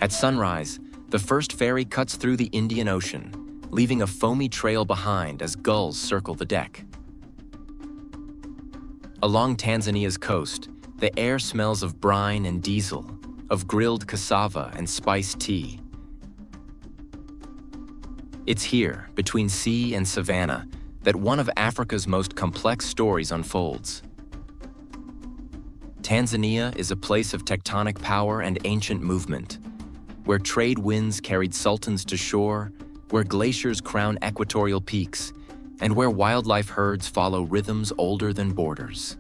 At sunrise, the first ferry cuts through the Indian Ocean, leaving a foamy trail behind as gulls circle the deck. Along Tanzania's coast, the air smells of brine and diesel, of grilled cassava and spiced tea. It's here, between sea and savanna, that one of Africa's most complex stories unfolds. Tanzania is a place of tectonic power and ancient movement, where trade winds carried sultans to shore, where glaciers crown equatorial peaks, and where wildlife herds follow rhythms older than borders.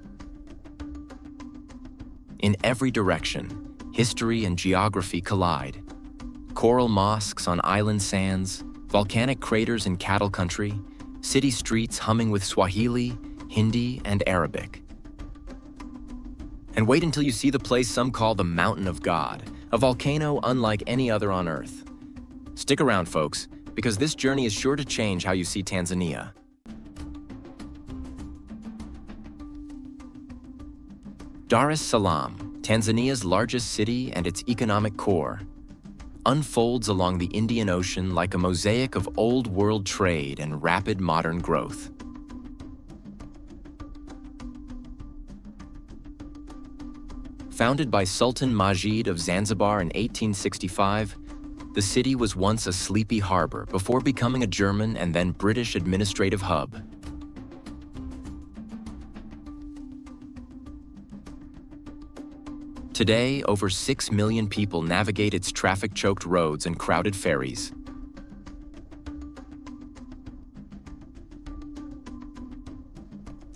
In every direction, history and geography collide. Coral mosques on island sands, volcanic craters in cattle country, city streets humming with Swahili, Hindi, and Arabic. And wait until you see the place some call the Mountain of God, a volcano unlike any other on Earth. Stick around, folks, because this journey is sure to change how you see Tanzania. Dar es Salaam, Tanzania's largest city and its economic core, unfolds along the Indian Ocean like a mosaic of old-world trade and rapid modern growth. Founded by Sultan Majid of Zanzibar in 1865, the city was once a sleepy harbor before becoming a German and then British administrative hub. Today, over 6 million people navigate its traffic-choked roads and crowded ferries.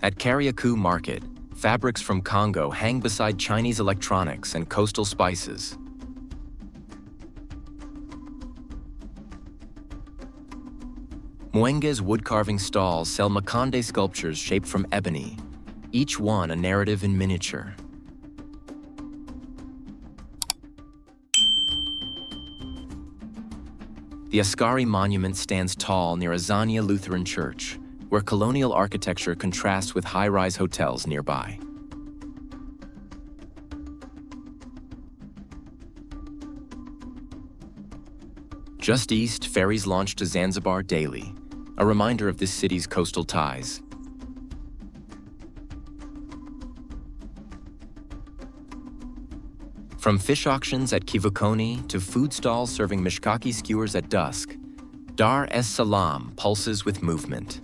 At Kariakoo Market, fabrics from Congo hang beside Chinese electronics and coastal spices. Mwenge's wood-carving stalls sell Makonde sculptures shaped from ebony, each one a narrative in miniature. The Askari Monument stands tall near Azania Lutheran Church, where colonial architecture contrasts with high-rise hotels nearby. Just east, ferries launch to Zanzibar daily, a reminder of this city's coastal ties. From fish auctions at Kivukoni to food stalls serving mishkaki skewers at dusk, Dar es Salaam pulses with movement.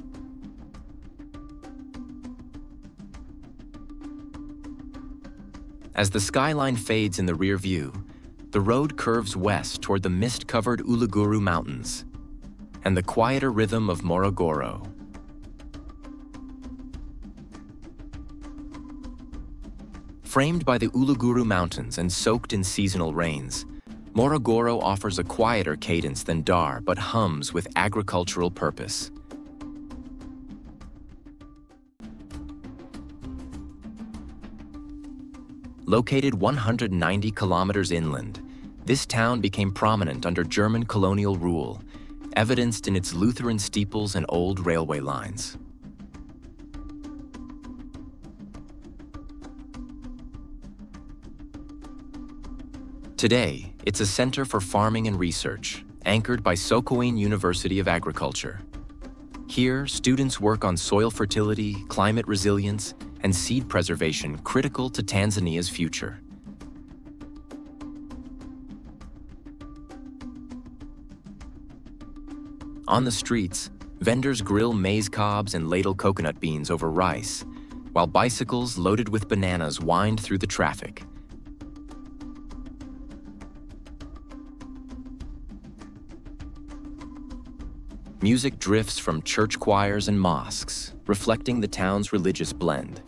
As the skyline fades in the rear view, the road curves west toward the mist-covered Uluguru Mountains and the quieter rhythm of Morogoro. Framed by the Uluguru Mountains and soaked in seasonal rains, Morogoro offers a quieter cadence than Dar but hums with agricultural purpose. Located 190 kilometers inland, this town became prominent under German colonial rule, evidenced in its Lutheran steeples and old railway lines. Today, it's a center for farming and research, anchored by Sokoine University of Agriculture. Here, students work on soil fertility, climate resilience, and seed preservation critical to Tanzania's future. On the streets, vendors grill maize cobs and ladle coconut beans over rice, while bicycles loaded with bananas wind through the traffic. Music drifts from church choirs and mosques, reflecting the town's religious blend.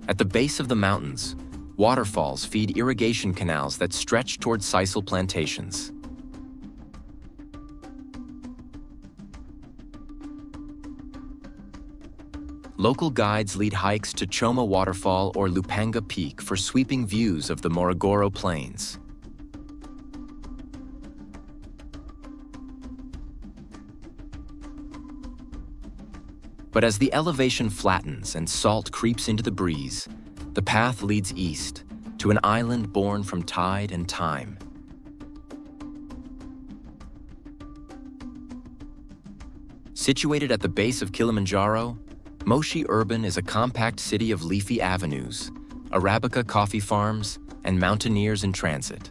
At the base of the mountains, waterfalls feed irrigation canals that stretch toward sisal plantations. Local guides lead hikes to Choma Waterfall or Lupanga Peak for sweeping views of the Morogoro Plains. But as the elevation flattens and salt creeps into the breeze, the path leads east to an island born from tide and time. Situated at the base of Kilimanjaro, Moshi Urban is a compact city of leafy avenues, Arabica coffee farms, and mountaineers in transit.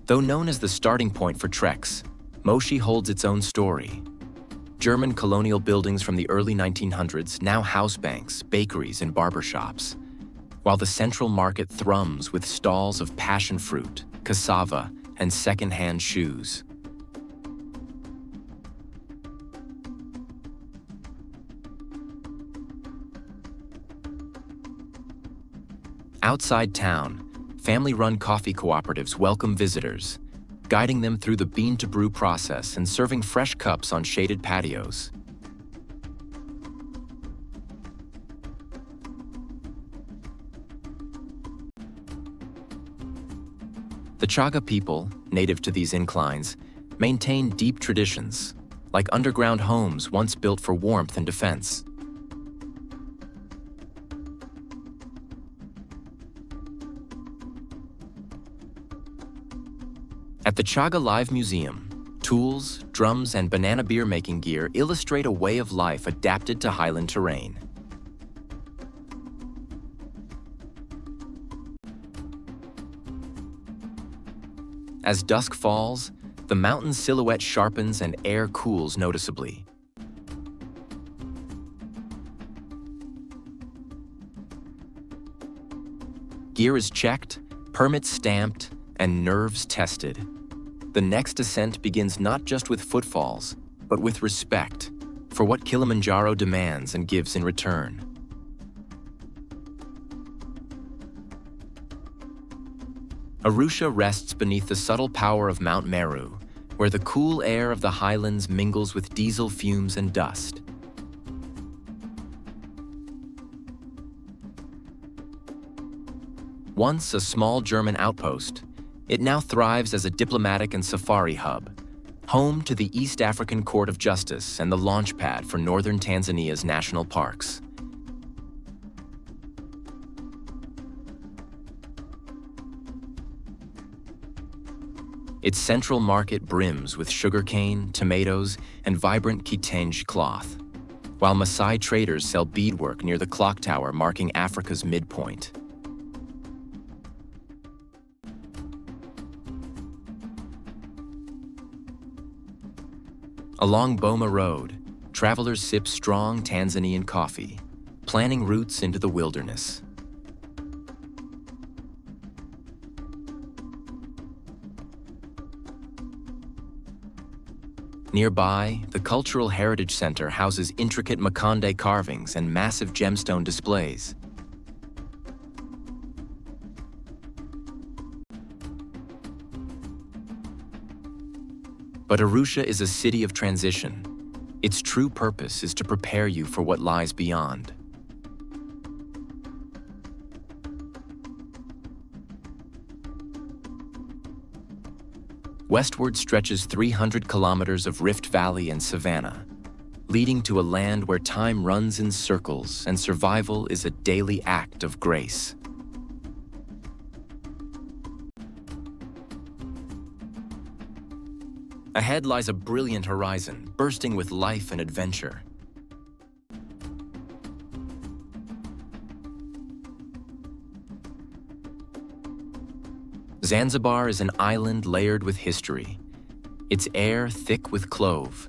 Though known as the starting point for treks, Moshi holds its own story. German colonial buildings from the early 1900s now house banks, bakeries, and barbershops, while the central market thrums with stalls of passion fruit, cassava, and second-hand shoes. Outside town, family-run coffee cooperatives welcome visitors, guiding them through the bean-to-brew process and serving fresh cups on shaded patios. The Chaga people, native to these inclines, maintain deep traditions, like underground homes once built for warmth and defense. At the Chaga Live Museum, tools, drums, and banana beer making gear illustrate a way of life adapted to highland terrain. As dusk falls, the mountain's silhouette sharpens and air cools noticeably. Gear is checked, permits stamped, and nerves tested. The next ascent begins not just with footfalls, but with respect for what Kilimanjaro demands and gives in return. Arusha rests beneath the subtle power of Mount Meru, where the cool air of the highlands mingles with diesel fumes and dust. Once a small German outpost, it now thrives as a diplomatic and safari hub, home to the East African Court of Justice and the launchpad for northern Tanzania's national parks. Its central market brims with sugarcane, tomatoes, and vibrant kitenge cloth, while Maasai traders sell beadwork near the clock tower marking Africa's midpoint. Along Boma Road, travelers sip strong Tanzanian coffee, planning routes into the wilderness. Nearby, the Cultural Heritage Center houses intricate Makonde carvings and massive gemstone displays. But Arusha is a city of transition. Its true purpose is to prepare you for what lies beyond. Westward stretches 300 kilometers of Rift Valley and savanna, leading to a land where time runs in circles and survival is a daily act of grace. Ahead lies a brilliant horizon, bursting with life and adventure. Zanzibar is an island layered with history, its air thick with clove,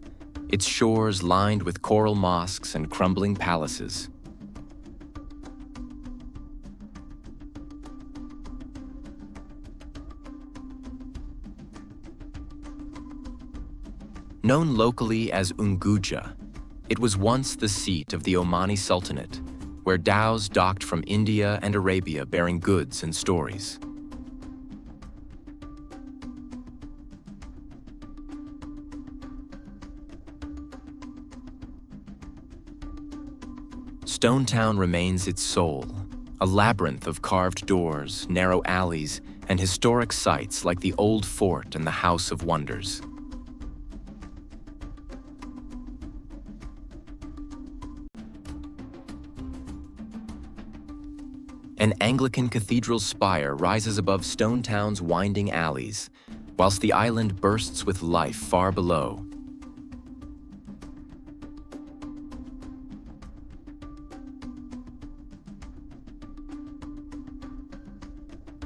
its shores lined with coral mosques and crumbling palaces. Known locally as Unguja, it was once the seat of the Omani Sultanate, where dhows docked from India and Arabia bearing goods and stories. Stone Town remains its soul, a labyrinth of carved doors, narrow alleys, and historic sites like the Old Fort and the House of Wonders. An Anglican cathedral spire rises above Stone Town's winding alleys, whilst the island bursts with life far below.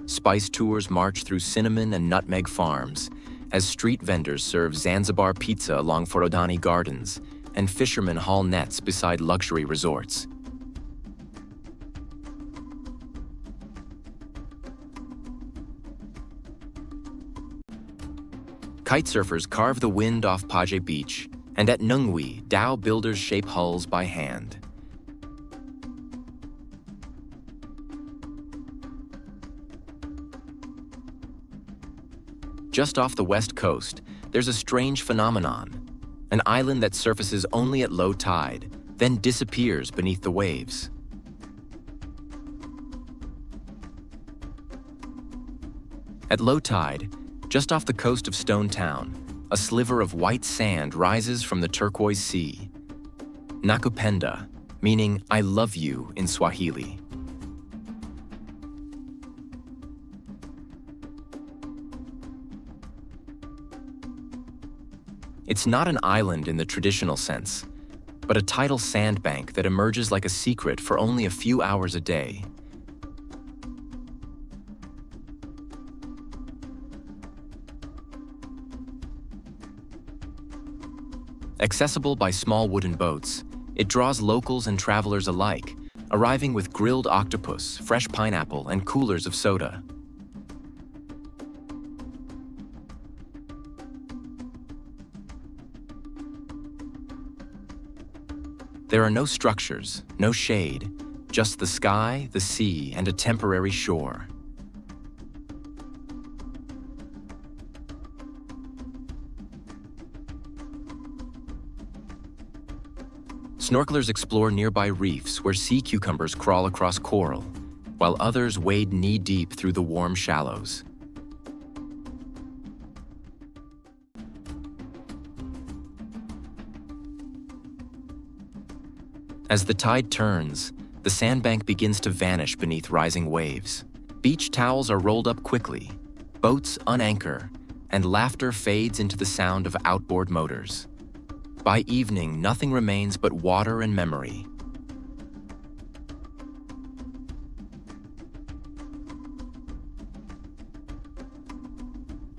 Spice tours march through cinnamon and nutmeg farms, as street vendors serve Zanzibar pizza along Forodhani Gardens, and fishermen haul nets beside luxury resorts. Kitesurfers carve the wind off Paje Beach, and at Nungwi, dhow builders shape hulls by hand. Just off the west coast, there's a strange phenomenon, an island that surfaces only at low tide, then disappears beneath the waves. At low tide, just off the coast of Stone Town, a sliver of white sand rises from the turquoise sea. Nakupenda, meaning "I love you" in Swahili. It's not an island in the traditional sense, but a tidal sandbank that emerges like a secret for only a few hours a day. Accessible by small wooden boats, it draws locals and travelers alike, arriving with grilled octopus, fresh pineapple, and coolers of soda. There are no structures, no shade, just the sky, the sea, and a temporary shore. Snorkelers explore nearby reefs where sea cucumbers crawl across coral, while others wade knee-deep through the warm shallows. As the tide turns, the sandbank begins to vanish beneath rising waves. Beach towels are rolled up quickly, boats unanchor, and laughter fades into the sound of outboard motors. By evening, nothing remains but water and memory.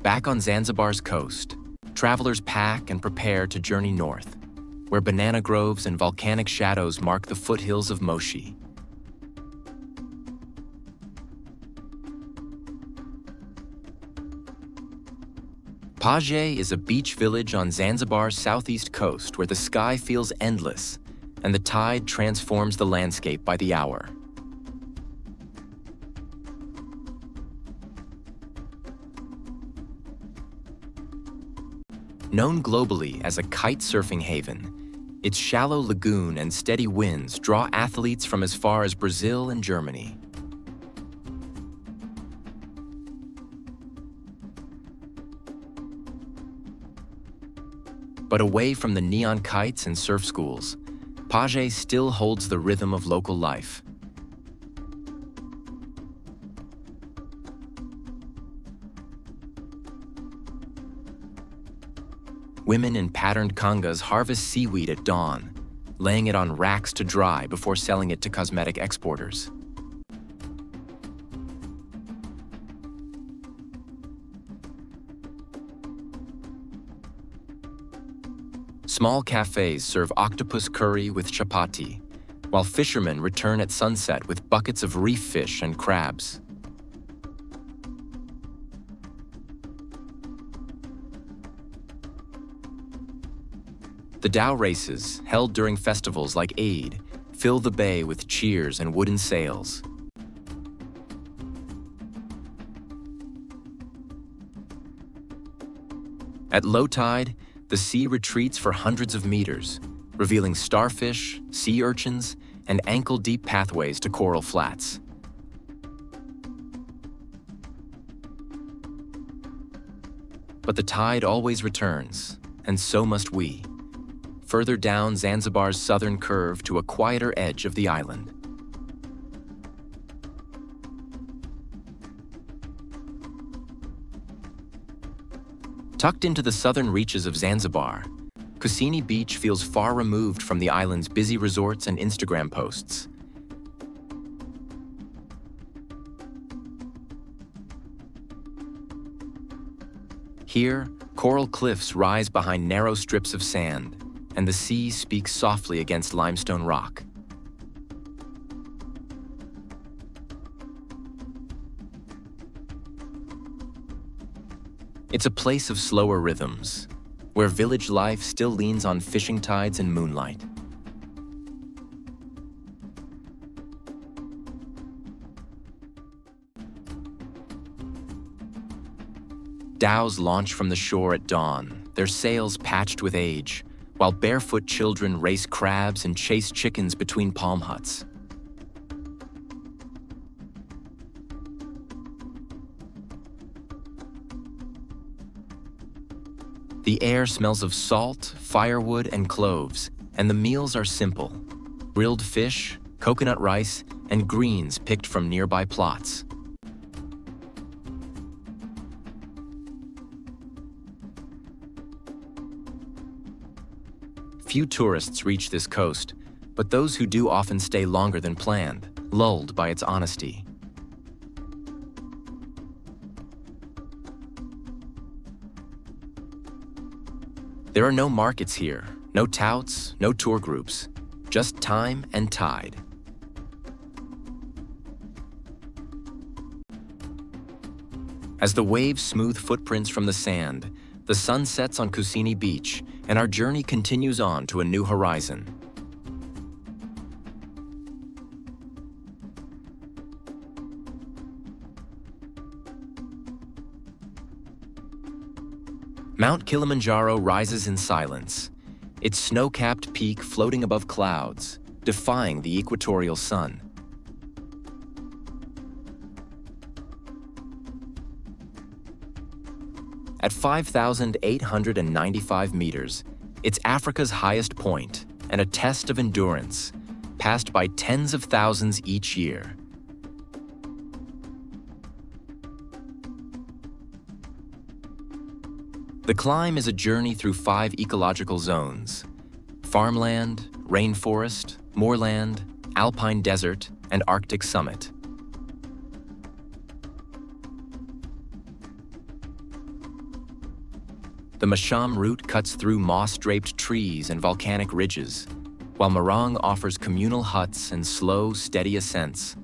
Back on Zanzibar's coast, travelers pack and prepare to journey north, where banana groves and volcanic shadows mark the foothills of Moshi. Paje is a beach village on Zanzibar's southeast coast where the sky feels endless and the tide transforms the landscape by the hour. Known globally as a kite-surfing haven, its shallow lagoon and steady winds draw athletes from as far as Brazil and Germany. But away from the neon kites and surf schools, Paje still holds the rhythm of local life. Women in patterned kangas harvest seaweed at dawn, laying it on racks to dry before selling it to cosmetic exporters. Small cafes serve octopus curry with chapati, while fishermen return at sunset with buckets of reef fish and crabs. The dhow races, held during festivals like Eid, fill the bay with cheers and wooden sails. At low tide, the sea retreats for hundreds of meters, revealing starfish, sea urchins, and ankle-deep pathways to coral flats. But the tide always returns, and so must we. Further down Zanzibar's southern curve to a quieter edge of the island. Tucked into the southern reaches of Zanzibar, Kusini Beach feels far removed from the island's busy resorts and Instagram posts. Here, coral cliffs rise behind narrow strips of sand, and the sea speaks softly against limestone rock. It's a place of slower rhythms, where village life still leans on fishing tides and moonlight. Dhows launch from the shore at dawn, their sails patched with age, while barefoot children race crabs and chase chickens between palm huts. The air smells of salt, firewood, and cloves, and the meals are simple: grilled fish, coconut rice, and greens picked from nearby plots. Few tourists reach this coast, but those who do often stay longer than planned, lulled by its honesty. There are no markets here, no touts, no tour groups, just time and tide. As the waves smooth footprints from the sand, the sun sets on Kusini Beach, and our journey continues on to a new horizon. Mount Kilimanjaro rises in silence, its snow-capped peak floating above clouds, defying the equatorial sun. At 5,895 meters, it's Africa's highest point and a test of endurance, passed by tens of thousands each year. The climb is a journey through 5 ecological zones: farmland, rainforest, moorland, alpine desert, and Arctic summit. The Masham route cuts through moss-draped trees and volcanic ridges, while Morong offers communal huts and slow, steady ascents.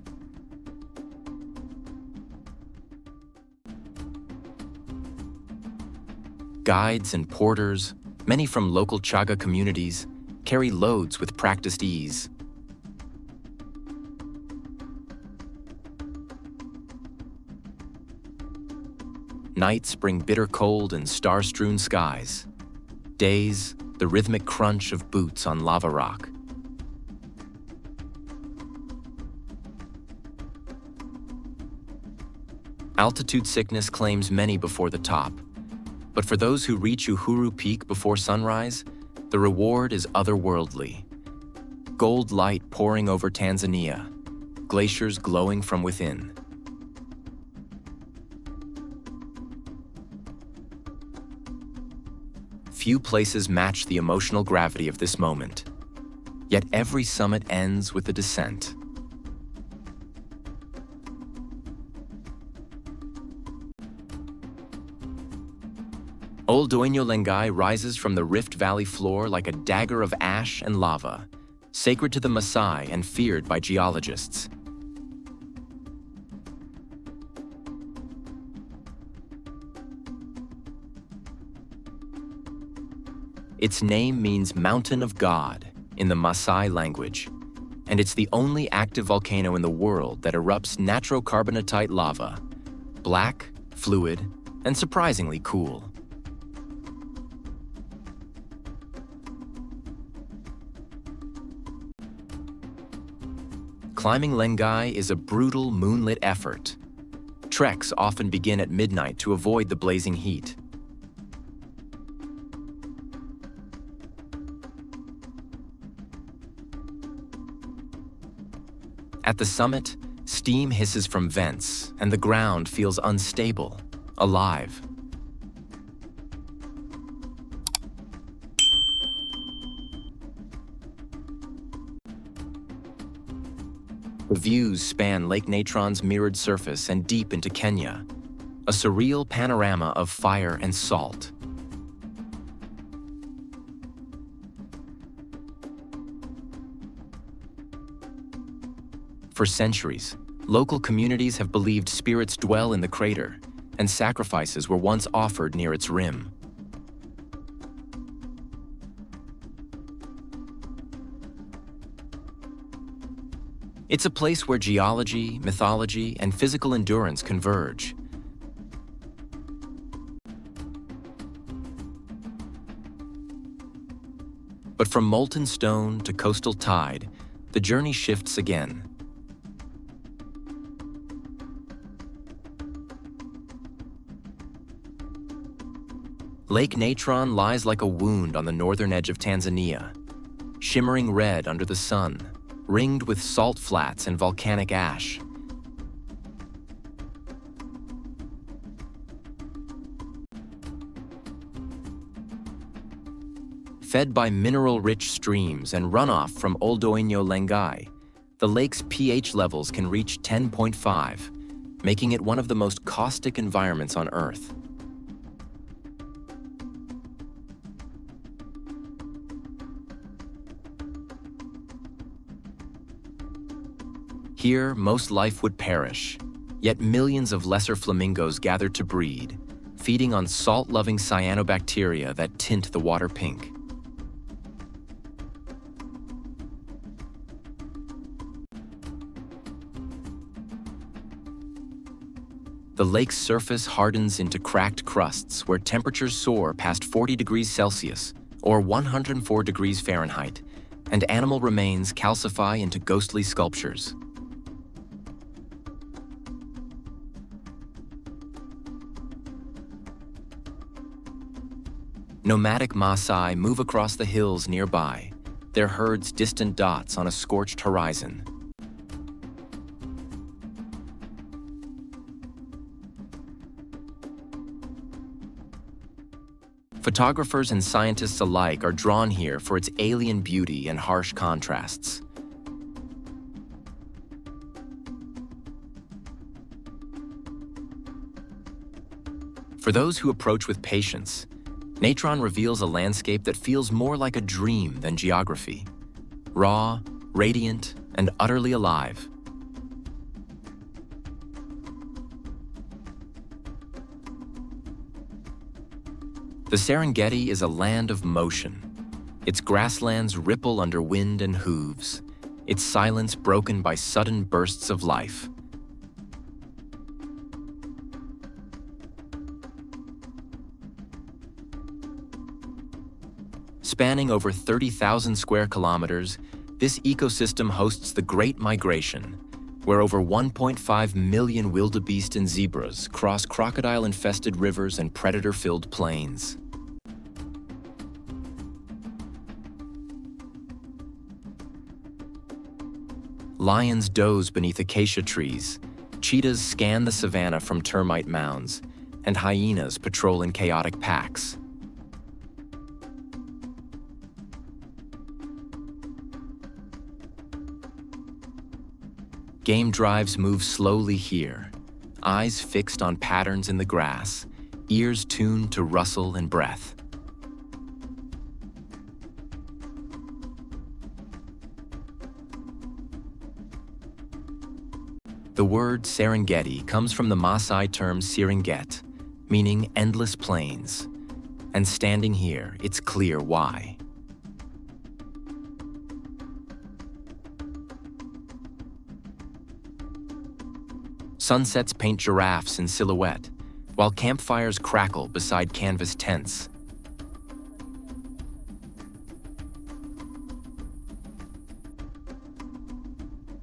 Guides and porters, many from local Chaga communities, carry loads with practiced ease. Nights bring bitter cold and star-strewn skies. Days, the rhythmic crunch of boots on lava rock. Altitude sickness claims many before the top. But for those who reach Uhuru Peak before sunrise, the reward is otherworldly. Gold light pouring over Tanzania, glaciers glowing from within. Few places match the emotional gravity of this moment, yet every summit ends with a descent. Old Doinyo Lengai rises from the Rift Valley floor like a dagger of ash and lava, sacred to the Maasai and feared by geologists. Its name means Mountain of God in the Maasai language, and it's the only active volcano in the world that erupts nitrocarbonatite lava, black, fluid, and surprisingly cool. Climbing Lengai is a brutal, moonlit effort. Treks often begin at midnight to avoid the blazing heat. At the summit, steam hisses from vents, and the ground feels unstable, alive. The views span Lake Natron's mirrored surface and deep into Kenya, a surreal panorama of fire and salt. For centuries, local communities have believed spirits dwell in the crater, and sacrifices were once offered near its rim. It's a place where geology, mythology, and physical endurance converge. But from molten stone to coastal tide, the journey shifts again. Lake Natron lies like a wound on the northern edge of Tanzania, shimmering red under the sun, ringed with salt flats and volcanic ash. Fed by mineral-rich streams and runoff from Doinyo Lengai, the lake's pH levels can reach 10.5, making it one of the most caustic environments on Earth. Here, most life would perish, yet millions of lesser flamingos gather to breed, feeding on salt-loving cyanobacteria that tint the water pink. The lake's surface hardens into cracked crusts where temperatures soar past 40 degrees Celsius, or 104 degrees Fahrenheit, and animal remains calcify into ghostly sculptures. Nomadic Maasai move across the hills nearby, their herds distant dots on a scorched horizon. Photographers and scientists alike are drawn here for its alien beauty and harsh contrasts. For those who approach with patience, Natron reveals a landscape that feels more like a dream than geography. Raw, radiant, and utterly alive. The Serengeti is a land of motion. Its grasslands ripple under wind and hooves, its silence broken by sudden bursts of life. Spanning over 30,000 square kilometers, this ecosystem hosts the Great Migration, where over 1.5 million wildebeest and zebras cross crocodile-infested rivers and predator-filled plains. Lions doze beneath acacia trees, cheetahs scan the savanna from termite mounds, and hyenas patrol in chaotic packs. Game drives move slowly here, eyes fixed on patterns in the grass, ears tuned to rustle and breath. The word Serengeti comes from the Maasai term Seringet, meaning endless plains. And standing here, it's clear why. Sunsets paint giraffes in silhouette, while campfires crackle beside canvas tents.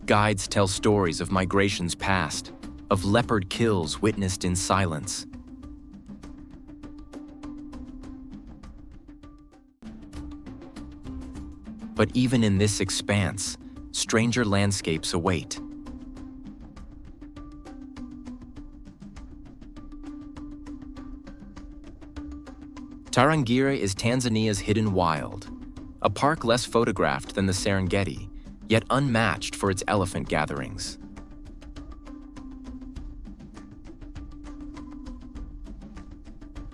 Guides tell stories of migrations past, of leopard kills witnessed in silence. But even in this expanse, stranger landscapes await. Tarangire is Tanzania's hidden wild, a park less photographed than the Serengeti, yet unmatched for its elephant gatherings.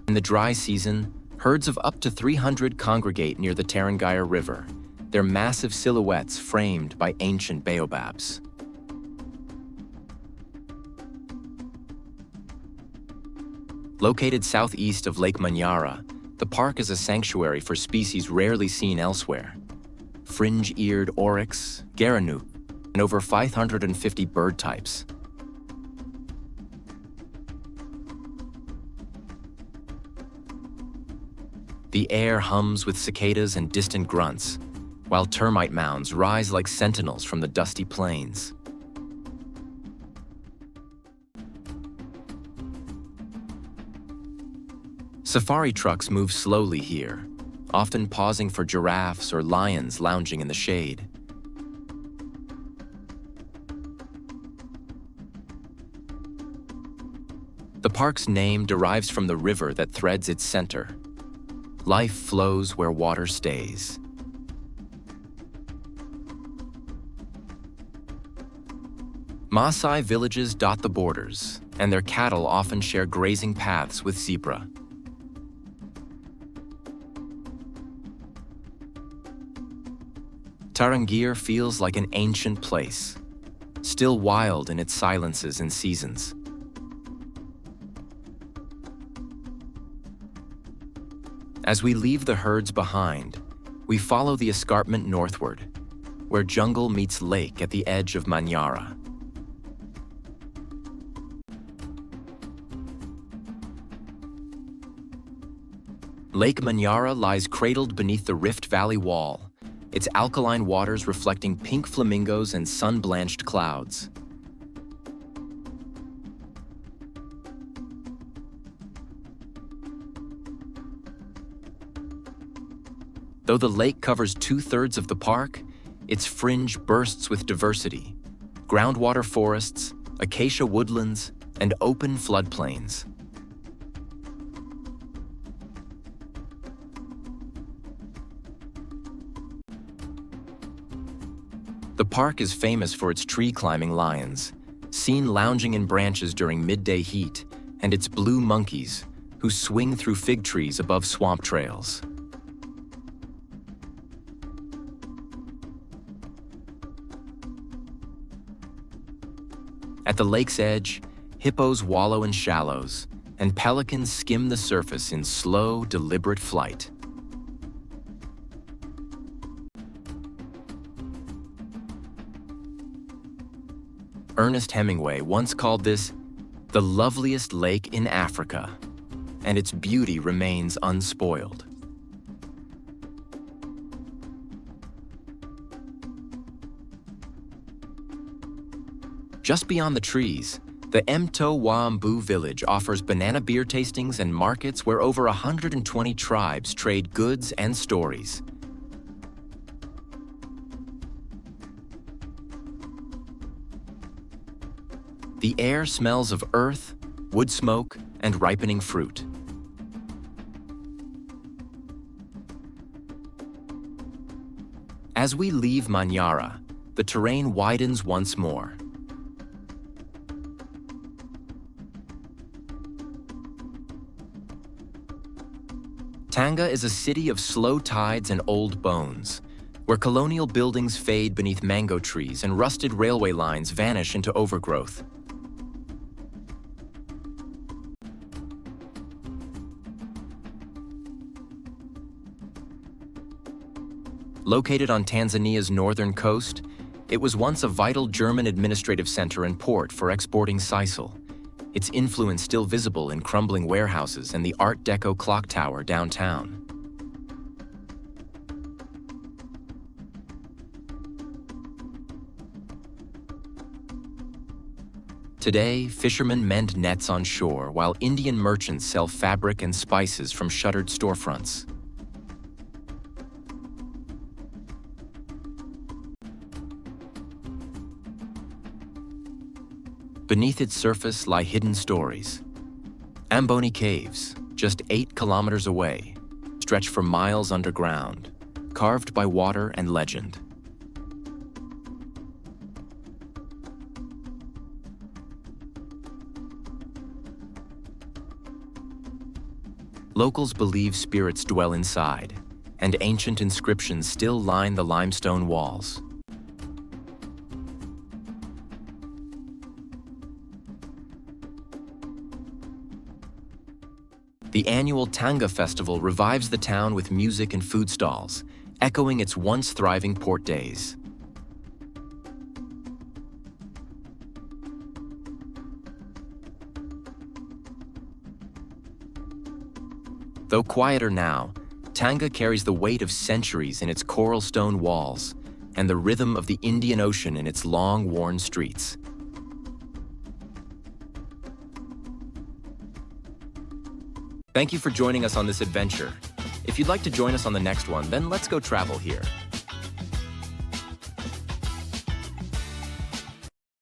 In the dry season, herds of up to 300 congregate near the Tarangire River, their massive silhouettes framed by ancient baobabs. Located southeast of Lake Manyara, the park is a sanctuary for species rarely seen elsewhere. Fringe-eared oryx, gerenuk, and over 550 bird types. The air hums with cicadas and distant grunts, while termite mounds rise like sentinels from the dusty plains. Safari trucks move slowly here, often pausing for giraffes or lions lounging in the shade. The park's name derives from the river that threads its center. Life flows where water stays. Maasai villages dot the borders, and their cattle often share grazing paths with zebra. Tarangire feels like an ancient place, still wild in its silences and seasons. As we leave the herds behind, we follow the escarpment northward, where jungle meets lake at the edge of Manyara. Lake Manyara lies cradled beneath the Rift Valley wall, its alkaline waters reflecting pink flamingos and sun-blanched clouds. Though the lake covers 2/3 of the park, its fringe bursts with diversity: groundwater forests, acacia woodlands, and open floodplains. The park is famous for its tree-climbing lions, seen lounging in branches during midday heat, and its blue monkeys, who swing through fig trees above swamp trails. At the lake's edge, hippos wallow in shallows, and pelicans skim the surface in slow, deliberate flight. Ernest Hemingway once called this the loveliest lake in Africa, and its beauty remains unspoiled. Just beyond the trees, the Mto Wambu village offers banana beer tastings and markets where over 120 tribes trade goods and stories. The air smells of earth, wood smoke, and ripening fruit. As we leave Manyara, the terrain widens once more. Tanga is a city of slow tides and old bones, where colonial buildings fade beneath mango trees and rusted railway lines vanish into overgrowth. Located on Tanzania's northern coast, it was once a vital German administrative center and port for exporting sisal, its influence still visible in crumbling warehouses and the Art Deco clock tower downtown. Today, fishermen mend nets on shore while Indian merchants sell fabric and spices from shuttered storefronts. Beneath its surface lie hidden stories. Amboni Caves, just 8 kilometers away, stretch for miles underground, carved by water and legend. Locals believe spirits dwell inside, and ancient inscriptions still line the limestone walls. The annual Tanga festival revives the town with music and food stalls, echoing its once thriving port days. Though quieter now, Tanga carries the weight of centuries in its coral stone walls and the rhythm of the Indian Ocean in its long, worn streets. Thank you for joining us on this adventure. If you'd like to join us on the next one, then let's go travel here.